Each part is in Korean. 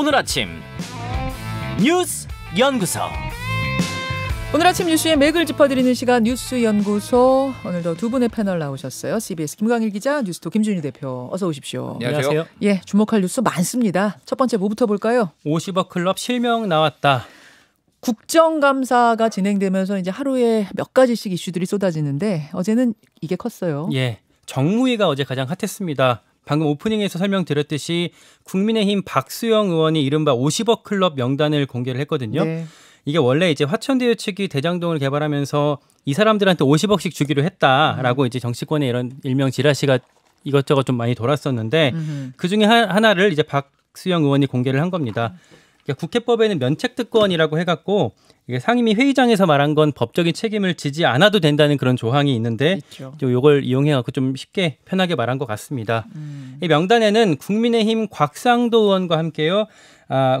오늘 아침 뉴스 연구소. 오늘 아침 뉴스의 맥을 짚어드리는 시간 뉴스 연구소. 오늘도 두 분의 패널 나오셨어요. CBS 김광일 기자, 뉴스톱 김준희 대표. 어서 오십시오. 안녕하세요. 예, 주목할 뉴스 많습니다. 첫 번째 뭐부터 볼까요? 50억 클럽 실명 나왔다. 국정감사가 진행되면서 이제 하루에 몇 가지씩 이슈들이 쏟아지는데 어제는 이게 컸어요. 예, 정무위가 어제 가장 핫했습니다. 방금 오프닝에서 설명드렸듯이 국민의힘 박수영 의원이 이른바 50억 클럽 명단을 공개를 했거든요. 네. 이게 원래 이제 화천대유 측이 대장동을 개발하면서 이 사람들한테 50억씩 주기로 했다라고 이제 정치권에 이런 일명 지라시가 이것저것 좀 많이 돌았었는데 그 중에 하나를 이제 박수영 의원이 공개를 한 겁니다. 그러니까 국회법에는 면책특권이라고 해갖고 이게 상임위 회의장에서 말한 건 법적인 책임을 지지 않아도 된다는 그런 조항이 있는데 이걸 이용해갖고 좀 쉽게 편하게 말한 것 같습니다. 이 명단에는 국민의힘 곽상도 의원과 함께요.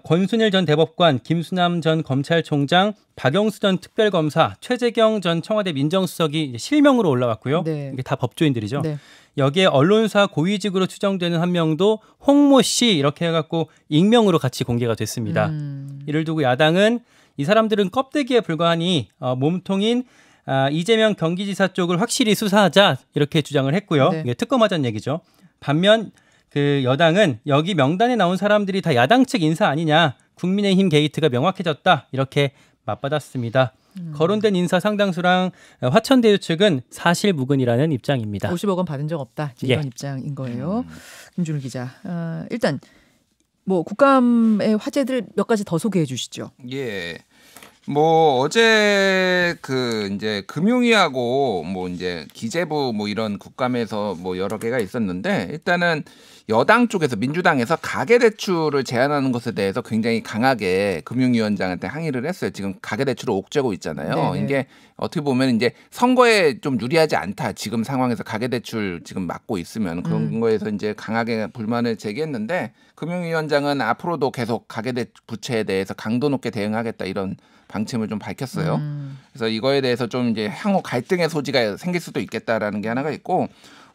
권순일 전 대법관, 김수남 전 검찰총장, 박영수 전 특별검사, 최재경 전 청와대 민정수석이 실명으로 올라왔고요. 네. 이게 다 법조인들이죠. 네. 여기에 언론사 고위직으로 추정되는 한 명도 홍모 씨 이렇게 해갖고 익명으로 같이 공개가 됐습니다. 이를 두고 야당은 이 사람들은 껍데기에 불과하니 몸통인 이재명 경기지사 쪽을 확실히 수사하자 이렇게 주장을 했고요. 네. 이게 특검하자는 얘기죠. 반면 그 여당은 여기 명단에 나온 사람들이 다 야당 측 인사 아니냐, 국민의힘 게이트가 명확해졌다 이렇게 맞받았습니다. 거론된 인사 상당수랑 화천대유 측은 사실무근이라는 입장입니다. 50억 원 받은 적 없다. 이런 입장인 거예요. 김준일 기자. 일단 뭐 국감의 화제들 몇 가지 더 소개해 주시죠. 예. 뭐 어제 그 이제 금융위하고 뭐 이제 기재부 뭐 이런 국감에서 뭐 여러 개가 있었는데 일단은 여당 쪽에서 민주당에서 가계대출을 제한하는 것에 대해서 굉장히 강하게 금융위원장한테 항의를 했어요. 지금 가계대출을 옥죄고 있잖아요. 네네. 이게 어떻게 보면 이제 선거에 좀 유리하지 않다. 지금 상황에서 가계대출 지금 막고 있으면 그런 거에서 이제 강하게 불만을 제기했는데 금융위원장은 앞으로도 계속 가계부채에 대해서 강도 높게 대응하겠다 이런 방침을 좀 밝혔어요. 그래서 이거에 대해서 좀 이제 향후 갈등의 소지가 생길 수도 있겠다라는 게 하나가 있고,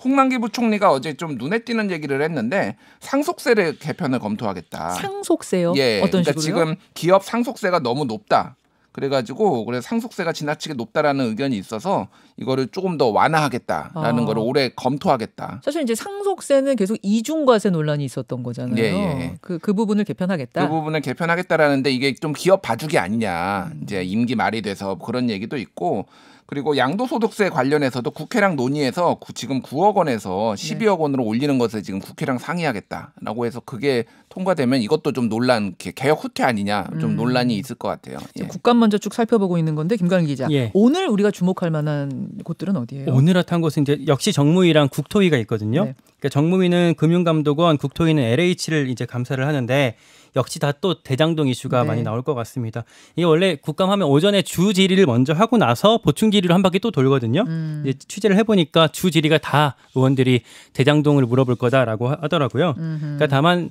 홍남기 부총리가 어제 좀 눈에 띄는 얘기를 했는데 상속세를 개편을 검토하겠다. 상속세요? 예, 어떤 그러니까 식으로요? 지금 기업 상속세가 너무 높다. 그래가지고 그래서 상속세가 지나치게 높다라는 의견이 있어서 이거를 조금 더 완화하겠다라는 거를 올해 검토하겠다. 사실 이제 상속세는 계속 이중과세 논란이 있었던 거잖아요. 예. 그 부분을 개편하겠다. 그 부분을 개편하겠다라는데 이게 좀 기업 봐주기 아니냐. 이제 임기 말이 돼서 그런 얘기도 있고, 그리고 양도소득세 관련해서도 국회랑 논의해서 지금 9억 원에서 12억 원으로 올리는 것을 지금 국회랑 상의하겠다라고 해서 그게 통과되면 이것도 좀 논란, 개혁 후퇴 아니냐, 좀 논란이 있을 것 같아요. 예. 국감 먼저 쭉 살펴보고 있는 건데 김광일 기자. 예. 오늘 우리가 주목할 만한 곳들은 어디예요? 오늘 핫한 곳은 이제 역시 정무위랑 국토위가 있거든요. 네. 그러니까 정무위는 금융감독원, 국토위는 LH를 이제 감사를 하는데 역시 다 또 대장동 이슈가 네. 많이 나올 것 같습니다. 이게 원래 국감하면 오전에 주 질의를 먼저 하고 나서 보충 질의를 한 바퀴 또 돌거든요. 이제 취재를 해보니까 주 질의가 다 의원들이 대장동을 물어볼 거다라고 하더라고요. 그러니까 다만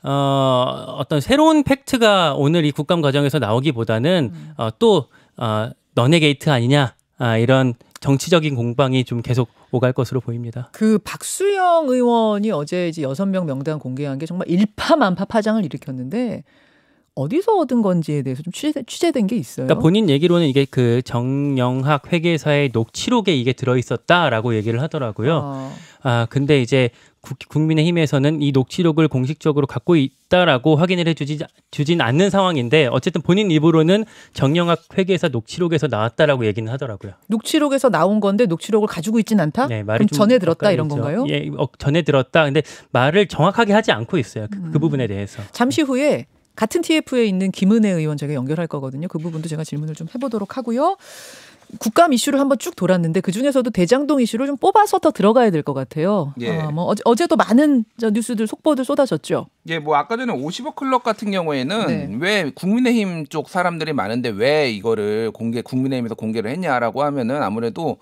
어떤 새로운 팩트가 오늘 이 국감 과정에서 나오기보다는 너네 게이트 아니냐, 이런 정치적인 공방이 좀 계속 오갈 것으로 보입니다. 그 박수영 의원이 어제 이제 6명 명단 공개한 게 정말 일파만파 파장을 일으켰는데 어디서 얻은 건지에 대해서 좀 취재된 게 있어요. 그러니까 본인 얘기로는 이게 그 정영학 회계사의 녹취록에 이게 들어있었다라고 얘기를 하더라고요. 근데 이제 국민의힘에서는 이 녹취록을 공식적으로 갖고 있다라고 확인을 해주진 않는 상황인데 어쨌든 본인 입으로는 정영학 회계사 녹취록에서 나왔다라고 얘기는 하더라고요. 녹취록에서 나온 건데 녹취록을 가지고 있진 않다? 네, 그럼 전에 들었다 이런 건가요? 예, 전에 들었다. 근데 말을 정확하게 하지 않고 있어요. 그 부분에 대해서. 잠시 후에 같은 TF에 있는 김은혜 의원 제가 연결할 거거든요. 그 부분도 제가 질문을 좀 해보도록 하고요. 국감 이슈를 한번 쭉 돌았는데 그중에서도 대장동 이슈를 좀 뽑아서 더 들어가야 될 것 같아요. 예. 어제도 많은 뉴스들 속보들 쏟아졌죠. 예, 뭐 아까 전에 50억 클럽 같은 경우에는 네. 왜 국민의힘 쪽 사람들이 많은데 왜 이거를 국민의힘에서 공개를 했냐라고 하면은 아무래도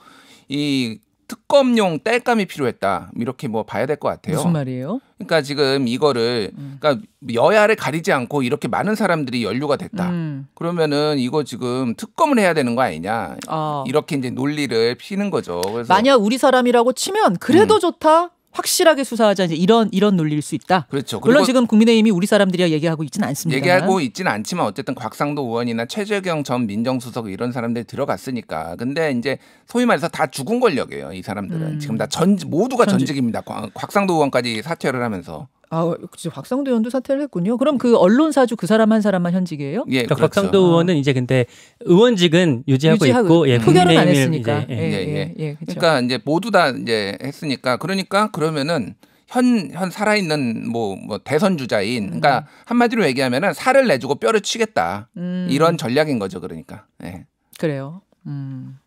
이 특검용 땔감이 필요했다. 이렇게 뭐 봐야 될 것 같아요. 무슨 말이에요? 그러니까 지금 이거를 그러니까 여야를 가리지 않고 이렇게 많은 사람들이 연루가 됐다. 그러면은 이거 지금 특검을 해야 되는 거 아니냐. 이렇게 이제 논리를 피는 거죠. 그래서 만약 우리 사람이라고 치면 그래도 좋다. 확실하게 수사하자 이제 이런 논리일 수 있다. 그렇죠. 물론 지금 국민의힘이 우리 사람들이야 얘기하고 있지는 않습니다. 얘기하고 있지는 않지만 어쨌든 곽상도 의원이나 최재경 전 민정수석 이런 사람들이 들어갔으니까. 근데 이제 소위 말해서 다 죽은 권력이에요. 이 사람들은 지금 다 모두가 전직입니다. 곽상도 의원까지 사퇴를 하면서. 아, 곽상도 의원도 사퇴를 했군요. 그럼 그 언론사주 그 사람 한 사람만 현직이에요? 예, 그러니까 그렇죠. 곽상도 의원은 이제 근데 의원직은 유지하고 있고, 예, 흡연은 안 했으니까. 그러니까 이제 모두 다 이제 했으니까 그러면은 현 살아있는 뭐 대선 주자인 그러니까 한마디로 얘기하면은 살을 내주고 뼈를 치겠다 이런 전략인 거죠. 그러니까. 예. 그래요.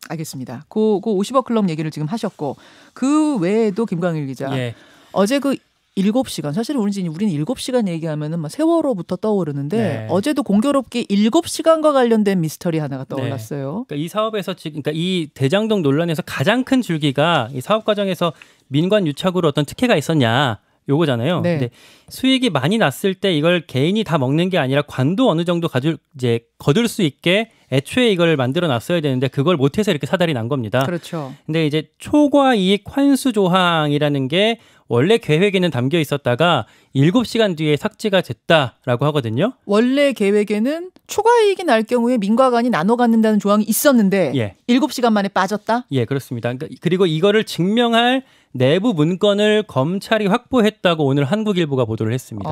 알겠습니다. 그 50억 클럽 얘기를 지금 하셨고 그 외에도 김광일 기자 예. 어제 그 7시간 사실 우리는 7시간 얘기하면은 막 세월호부터 떠오르는데 네. 어제도 공교롭게 7시간과 관련된 미스터리 하나가 떠올랐어요. 네. 그러니까 이 사업에서 지금 그러니까 이 대장동 논란에서 가장 큰 줄기가 이 사업 과정에서 민관 유착으로 어떤 특혜가 있었냐. 요거잖아요. 네. 근데 수익이 많이 났을 때 이걸 개인이 다 먹는 게 아니라 관도 어느 정도 거둘 수 있게 애초에 이걸 만들어 놨어야 되는데 그걸 못해서 이렇게 사달이 난 겁니다. 그렇죠. 근데 이제 초과 이익 환수 조항이라는 게 원래 계획에는 담겨 있었다가 7시간 뒤에 삭제가 됐다라고 하거든요. 원래 계획에는 초과이익이 날 경우에 민과 관이 나눠 갖는다는 조항이 있었는데 예. 7시간 만에 빠졌다? 예, 그렇습니다. 그리고 이거를 증명할 내부 문건을 검찰이 확보했다고 오늘 한국일보가 보도를 했습니다.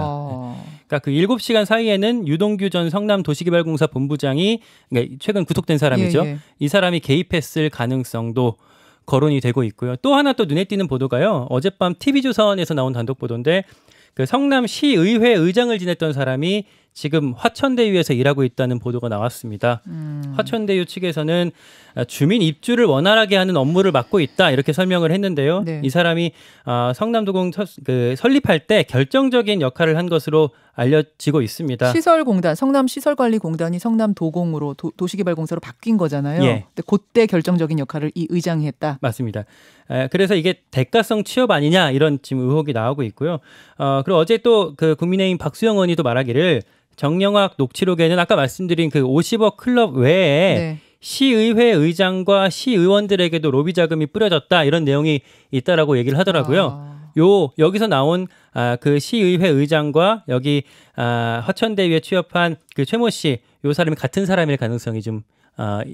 그러니까 그 7시간 사이에는 유동규 전 성남도시개발공사 본부장이 그러니까 최근 구속된 사람이죠. 예. 이 사람이 개입했을 가능성도 거론이 되고 있고요. 또 하나 또 눈에 띄는 보도가요. 어젯밤 TV조선에서 나온 단독 보도인데 그 성남시의회 의장을 지냈던 사람이 지금 화천대유에서 일하고 있다는 보도가 나왔습니다. 화천대유 측에서는 주민 입주를 원활하게 하는 업무를 맡고 있다 이렇게 설명을 했는데요. 네. 이 사람이 성남도공 설립할 때 결정적인 역할을 한 것으로 알려지고 있습니다. 시설공단, 성남시설관리공단이 성남도공으로 도시개발공사로 바뀐 거잖아요. 예. 근데 그때 결정적인 역할을 이 의장이 했다. 맞습니다. 그래서 이게 대가성 취업 아니냐 이런 지금 의혹이 나오고 있고요. 그리고 어제 또 그 국민의힘 박수영 의원이 또 말하기를 정영학 녹취록에는 아까 말씀드린 그 50억 클럽 외에 네. 시의회 의장과 시의원들에게도 로비 자금이 뿌려졌다 이런 내용이 있다라고 얘기를 하더라고요. 여기서 나온 그 시의회 의장과 여기 화천대유에 취업한 그 최모 씨, 요 사람이 같은 사람일 가능성이 좀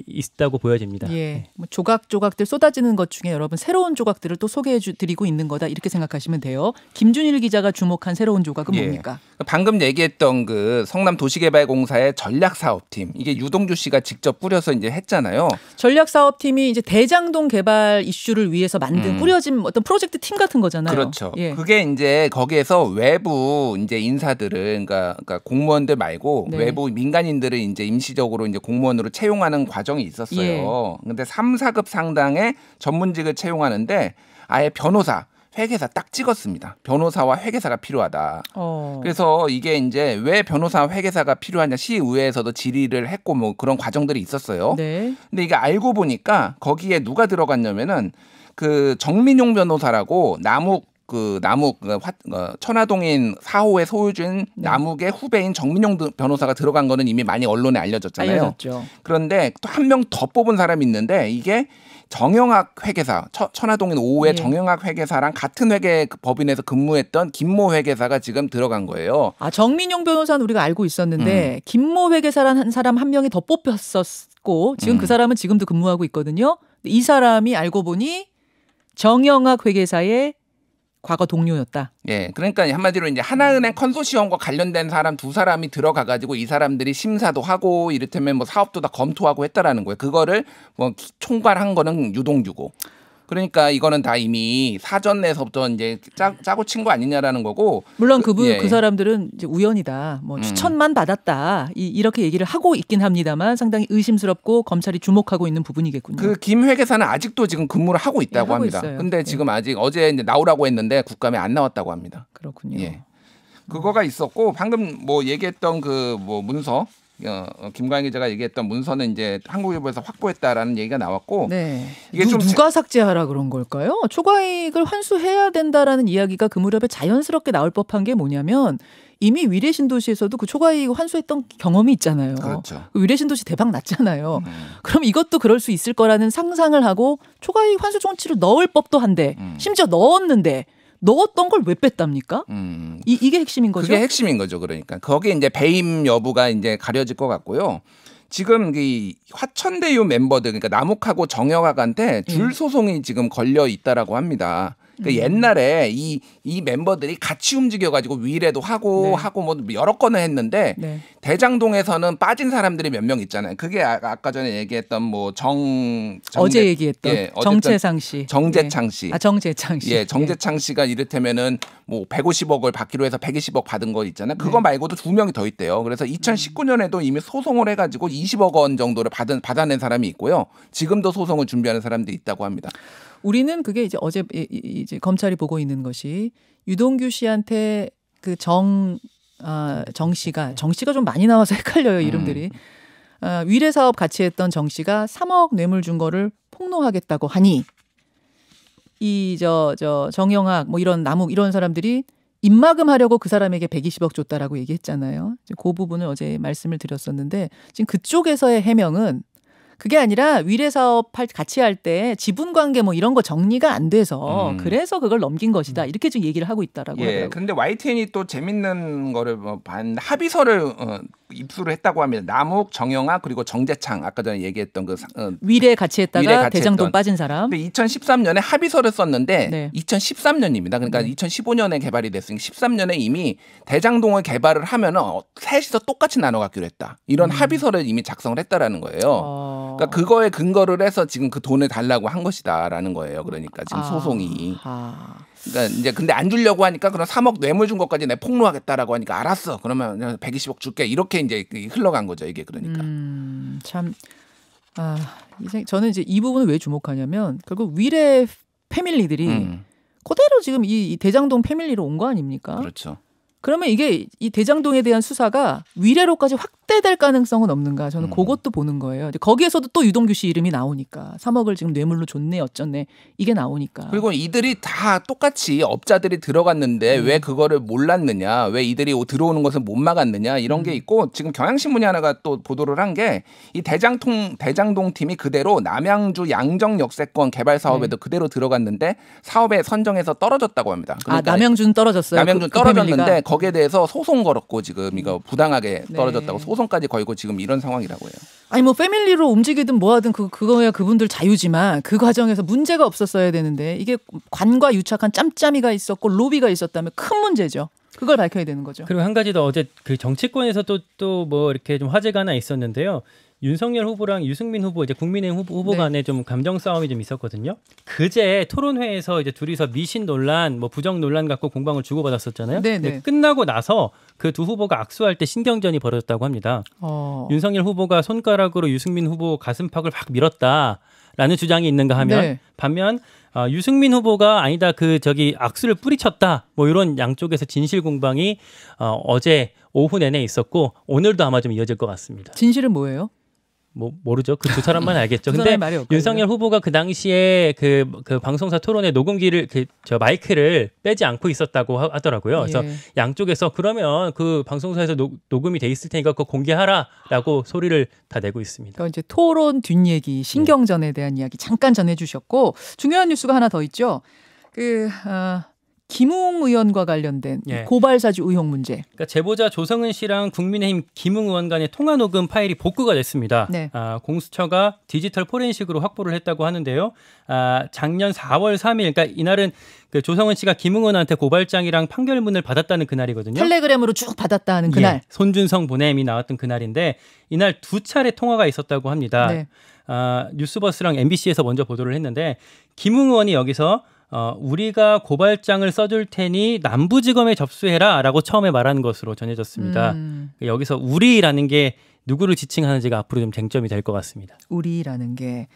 있다고 보여집니다. 예, 뭐 조각들 쏟아지는 것 중에 여러분 새로운 조각들을 또 소개해드리고 있는 거다 이렇게 생각하시면 돼요. 김준일 기자가 주목한 새로운 조각은 뭡니까? 방금 얘기했던 그 성남도시개발공사의 전략사업팀 이게 유동규 씨가 직접 뿌려서 이제 했잖아요. 전략사업팀이 이제 대장동 개발 이슈를 위해서 꾸려진 어떤 프로젝트 팀 같은 거잖아요. 그렇죠. 예. 그게 이제 거기에서 외부 이제 인사들을 그러니까 공무원들 말고 네. 외부 민간인들을 이제 임시적으로 이제 공무원으로 채용하는 과정이 있었어요. 근데 3, 4급 상당의 전문직을 채용하는데 아예 변호사, 회계사 딱 찍었습니다. 변호사와 회계사가 필요하다. 그래서 이게 이제 왜 변호사와 회계사가 필요하냐 시의회에서도 질의를 했고 뭐 그런 과정들이 있었어요. 네. 근데 이게 알고 보니까 거기에 누가 들어갔냐면은 그 정민용 변호사라고 천화동인 4호의 소유주인 남욱의 후배인 정민용 변호사가 들어간 거는 이미 많이 언론에 알려졌잖아요. 알려졌죠. 그런데 또 한 명 더 뽑은 사람이 있는데 이게 정영학 회계사, 천화동인 5호의 정영학 회계사랑 같은 회계 법인에서 근무했던 김모 회계사가 지금 들어간 거예요. 정민용 변호사는 우리가 알고 있었는데 김모 회계사라는 사람 한 명이 더 뽑혔었고 지금 그 사람은 지금도 근무하고 있거든요. 이 사람이 알고 보니 정영학 회계사의 과거 동료였다. 예, 그러니까 한마디로 이제 하나은행 컨소시엄과 관련된 사람 2사람이 들어가가지고 이 사람들이 심사도 하고 이를테면 뭐 사업도 다 검토하고 했다라는 거예요. 그거를 뭐 총괄한 거는 유동규고. 그러니까 이거는 다 이미 사전에서부터 이제 짜고 친 거 아니냐라는 거고. 물론 그 사람들은 이제 우연이다. 뭐 추천만 받았다. 이렇게 얘기를 하고 있긴 합니다만 상당히 의심스럽고 검찰이 주목하고 있는 부분이겠군요. 그 김 회계사는 아직도 지금 근무를 하고 있다고 합니다. 있어요. 근데 지금 아직 어제 이제 나오라고 했는데 국감에 안 나왔다고 합니다. 그렇군요. 예. 그거가 있었고 방금 뭐 얘기했던 그 뭐 문서 김광희 기자가 얘기했던 문서는 이제 한국일보에서 확보했다라는 얘기가 나왔고 이게 좀 누가 삭제하라 그런 걸까요? 초과이익을 환수해야 된다라는 이야기가 그 무렵에 자연스럽게 나올 법한 게 뭐냐면 이미 위례신도시에서도 그 초과이익을 환수했던 경험이 있잖아요. 그렇죠. 위례신도시 대박 났잖아요. 그럼 이것도 그럴 수 있을 거라는 상상을 하고 초과이익 환수 조치를 넣을 법도 한데 심지어 넣었는데 넣었던 걸 왜 뺐답니까? 이게 핵심인 거죠? 그게 핵심인 거죠. 그러니까 거기에 이제 배임 여부가 이제 가려질 것 같고요. 지금 이 화천대유 멤버들 그러니까 남욱하고 정영학한테 줄 소송이 지금 걸려 있다라고 합니다. 그러니까 옛날에 이 멤버들이 같이 움직여가지고 위례도 하고 뭐 여러 건을 했는데 대장동에서는 빠진 사람들이 몇 명 있잖아요. 그게 아까 전에 얘기했던 뭐 어제 얘기했던 정채상 씨, 정재창 씨, 정재창 씨, 정재창 씨가 이를테면은 뭐 150억을 받기로 해서 120억 받은 거 있잖아요. 그거 말고도 2명이 더 있대요. 그래서 2019년에도 이미 소송을 해가지고 20억 원 정도를 받아낸 사람이 있고요. 지금도 소송을 준비하는 사람들이 있다고 합니다. 우리는 그게 이제 어제 이제 검찰이 보고 있는 것이 유동규 씨한테 그 정 씨가 좀 많이 나와서 헷갈려요 이름들이. 위례 사업 같이 했던 정 씨가 3억 뇌물 준 거를 폭로하겠다고 하니 이 정영학 뭐 이런 남욱 이런 사람들이 입막음 하려고 그 사람에게 120억 줬다라고 얘기했잖아요. 그 부분을 어제 말씀을 드렸었는데 지금 그쪽에서의 해명은 그게 아니라 위례 사업 같이 할 때 지분 관계 뭐 이런 거 정리가 안 돼서 그래서 그걸 넘긴 것이다. 이렇게 좀 얘기를 하고 있다라고 하더라고요. 근데 YTN이 또 재밌는 거를 합의서를 입수를 했다고 합니다. 남욱, 정영학 그리고 정재창 아까 전에 얘기했던 위례 같이 했다가 대장동 빠진 사람. 근데 2013년에 합의서를 썼는데 2013년입니다. 그러니까 2015년에 개발이 됐으니까 13년에 이미 대장동을 개발을 하면은 셋이서 똑같이 나눠 갖기로 했다. 이런 합의서를 이미 작성을 했다라는 거예요. 그러니까 그거에 근거를 해서 지금 그 돈을 달라고 한 것이다라는 거예요. 그러니까 지금 소송이. 그러니까 이제 근데 안 주려고 하니까 그럼 3억 뇌물 준 것까지 내가 폭로하겠다라고 하니까 알았어. 그러면 120억 줄게. 이렇게 이제 흘러간 거죠. 이게 그러니까. 참. 저는 이제 이 부분을 왜 주목하냐면 결국 위례 패밀리들이 그대로 지금 이 대장동 패밀리로 온 거 아닙니까? 그렇죠. 그러면 이게 이 대장동에 대한 수사가 위례로까지 확대될 가능성은 없는가? 저는 그것도 보는 거예요. 거기에서도 또 유동규 씨 이름이 나오니까 3억을 지금 뇌물로 줬네 어쩌네 이게 나오니까. 그리고 이들이 다 똑같이 업자들이 들어갔는데 왜 그거를 몰랐느냐? 왜 이들이 들어오는 것을 못 막았느냐? 이런 게 있고 지금 경향신문이 하나가 또 보도를 한 게 이 대장동 팀이 그대로 남양주 양정역세권 개발 사업에도 그대로 들어갔는데 사업에 선정해서 떨어졌다고 합니다. 그러니까 남양주는 떨어졌어요. 남양주는 떨어졌는데 거기에 대해서 소송 걸었고 지금 이거 부당하게 떨어졌다고 소송까지 걸고 지금 이런 상황이라고 해요. 아니 뭐 패밀리로 움직이든 뭐 하든 그거야 그분들 자유지만 그 과정에서 문제가 없었어야 되는데 이게 관과 유착한 짬짬이가 있었고 로비가 있었다면 큰 문제죠. 그걸 밝혀야 되는 거죠. 그리고 한 가지 더 어제 그 정치권에서 또 뭐 이렇게 좀 화제가 하나 있었는데요. 윤석열 후보랑 유승민 후보 이제 국민의힘 후보 간에 좀 감정 싸움이 좀 있었거든요. 그제 토론회에서 이제 둘이서 미신 논란, 뭐 부정 논란 갖고 공방을 주고받았었잖아요. 근데 끝나고 나서 그 두 후보가 악수할 때 신경전이 벌어졌다고 합니다. 윤석열 후보가 손가락으로 유승민 후보 가슴팍을 확 밀었다라는 주장이 있는가 하면 반면 유승민 후보가 아니다 악수를 뿌리쳤다 뭐 이런 양쪽에서 진실 공방이 어제 오후 내내 있었고 오늘도 아마 좀 이어질 것 같습니다. 진실은 뭐예요? 뭐 모르죠. 그 두 사람만 알겠죠. 근데 윤석열 후보가 그 당시에 그 방송사 토론의 녹음기를 마이크를 빼지 않고 있었다고 하더라고요. 그래서 양쪽에서 그러면 그 방송사에서 녹음이 돼 있을 테니까 그거 공개하라라고 소리를 다 내고 있습니다. 그러니까 이제 토론 뒷얘기, 신경전에 대한 이야기 잠깐 전해주셨고 중요한 뉴스가 하나 더 있죠. 김웅 의원과 관련된 고발사주 의혹 문제. 그러니까 제보자 조성은 씨랑 국민의힘 김웅 의원 간의 통화 녹음 파일이 복구가 됐습니다. 공수처가 디지털 포렌식으로 확보를 했다고 하는데요. 작년 4월 3일, 그러니까 이날은 그 조성은 씨가 김웅 의원한테 고발장이랑 판결문을 받았다는 그날이거든요. 텔레그램으로 쭉 받았다는 그날. 손준성 보냄이 나왔던 그날인데 이날 두 차례 통화가 있었다고 합니다. 뉴스버스랑 MBC에서 먼저 보도를 했는데 김웅 의원이 여기서 우리가 고발장을 써줄 테니 남부지검에 접수해라라고 처음에 말한 것으로 전해졌습니다. 여기서 우리라는 게 누구를 지칭하는지가 앞으로 좀 쟁점이 될 것 같습니다. 우리라는 게.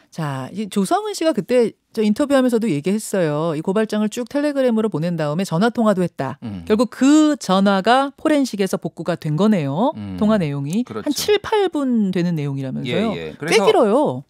자, 조성은 씨가 그때 저 인터뷰하면서도 얘기했어요. 이 고발장을 쭉 텔레그램으로 보낸 다음에 전화 통화도 했다. 결국 그 전화가 포렌식에서 복구가 된 거네요. 통화 내용이. 그렇죠. 한 7, 8분 되는 내용이라면서요. 꽤 길어요.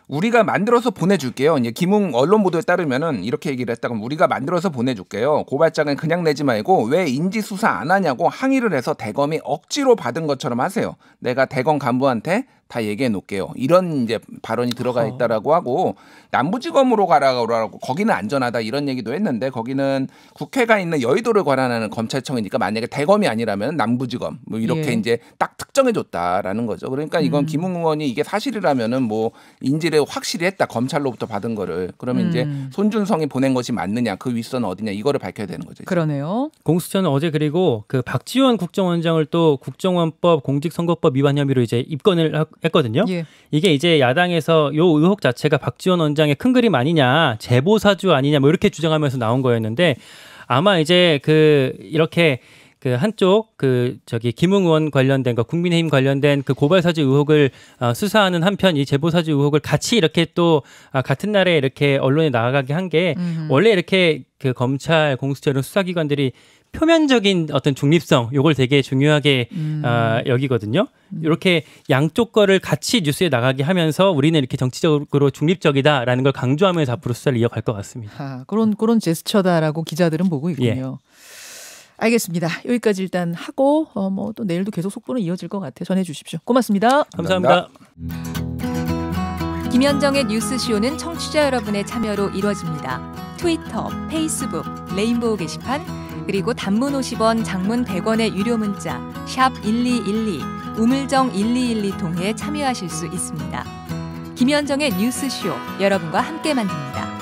우리가 만들어서 보내줄게요. 이제 김웅 언론 보도에 따르면은 이렇게 얘기를 했다가 우리가 만들어서 보내줄게요. 고발장은 그냥 내지 말고 왜 인지 수사 안 하냐고 항의를 해서 대검이 억지로 받은 것처럼 하세요. 내가 대검 간부한테 다 얘기해 놓을게요. 이런 이제 발언이 들어가 있다라고 하고 남부지검으로 가라고 거기는 안전하다 이런 얘기도 했는데 거기는 국회가 있는 여의도를 관할하는 검찰청이니까 만약에 대검이 아니라면 남부지검 뭐 이렇게 예. 이제 딱 특정해 줬다라는 거죠. 그러니까 이건 김웅 의원이 이게 사실이라면은 뭐 인지를 확실히 했다 검찰로부터 받은 거를 그러면 이제 손준성이 보낸 것이 맞느냐 그 윗선은 어디냐 이거를 밝혀야 되는 거죠. 그러네요. 공수처는 어제 그리고 그 박지원 국정원장을 또 국정원법 공직선거법 위반 혐의로 이제 입건을 했거든요. 예. 이게 이제 야당에서 요 의혹 자체가 박지원 원장의 큰 그림 아니냐, 제보사주 아니냐, 뭐 이렇게 주장하면서 나온 거였는데 아마 이제 이렇게 그 한쪽 김웅 의원 관련된 거 국민의힘 관련된 그 고발사주 의혹을 수사하는 한편 이 제보사주 의혹을 같이 이렇게 또 같은 날에 이렇게 언론에 나가게 한 게 원래 이렇게 그 검찰 공수처 이런 수사기관들이 표면적인 어떤 중립성 요걸 되게 중요하게 여기거든요. 이렇게 양쪽 거를 같이 뉴스에 나가게 하면서 우리는 이렇게 정치적으로 중립적이다라는 걸 강조하면서 앞으로 수사를 이어갈 것 같습니다. 그런 제스처다라고 기자들은 보고 있군요. 예. 알겠습니다. 여기까지 일단 하고 뭐 또 내일도 계속 속보는 이어질 것 같아요. 전해 주십시오. 고맙습니다. 감사합니다. 김현정의 뉴스쇼는 청취자 여러분의 참여로 이루어집니다. 트위터, 페이스북, 레인보우 게시판 그리고 단문 50원, 장문 100원의 유료 문자 샵 1212, 우물정 1212 통해 참여하실 수 있습니다. 김현정의 뉴스쇼 여러분과 함께 만듭니다.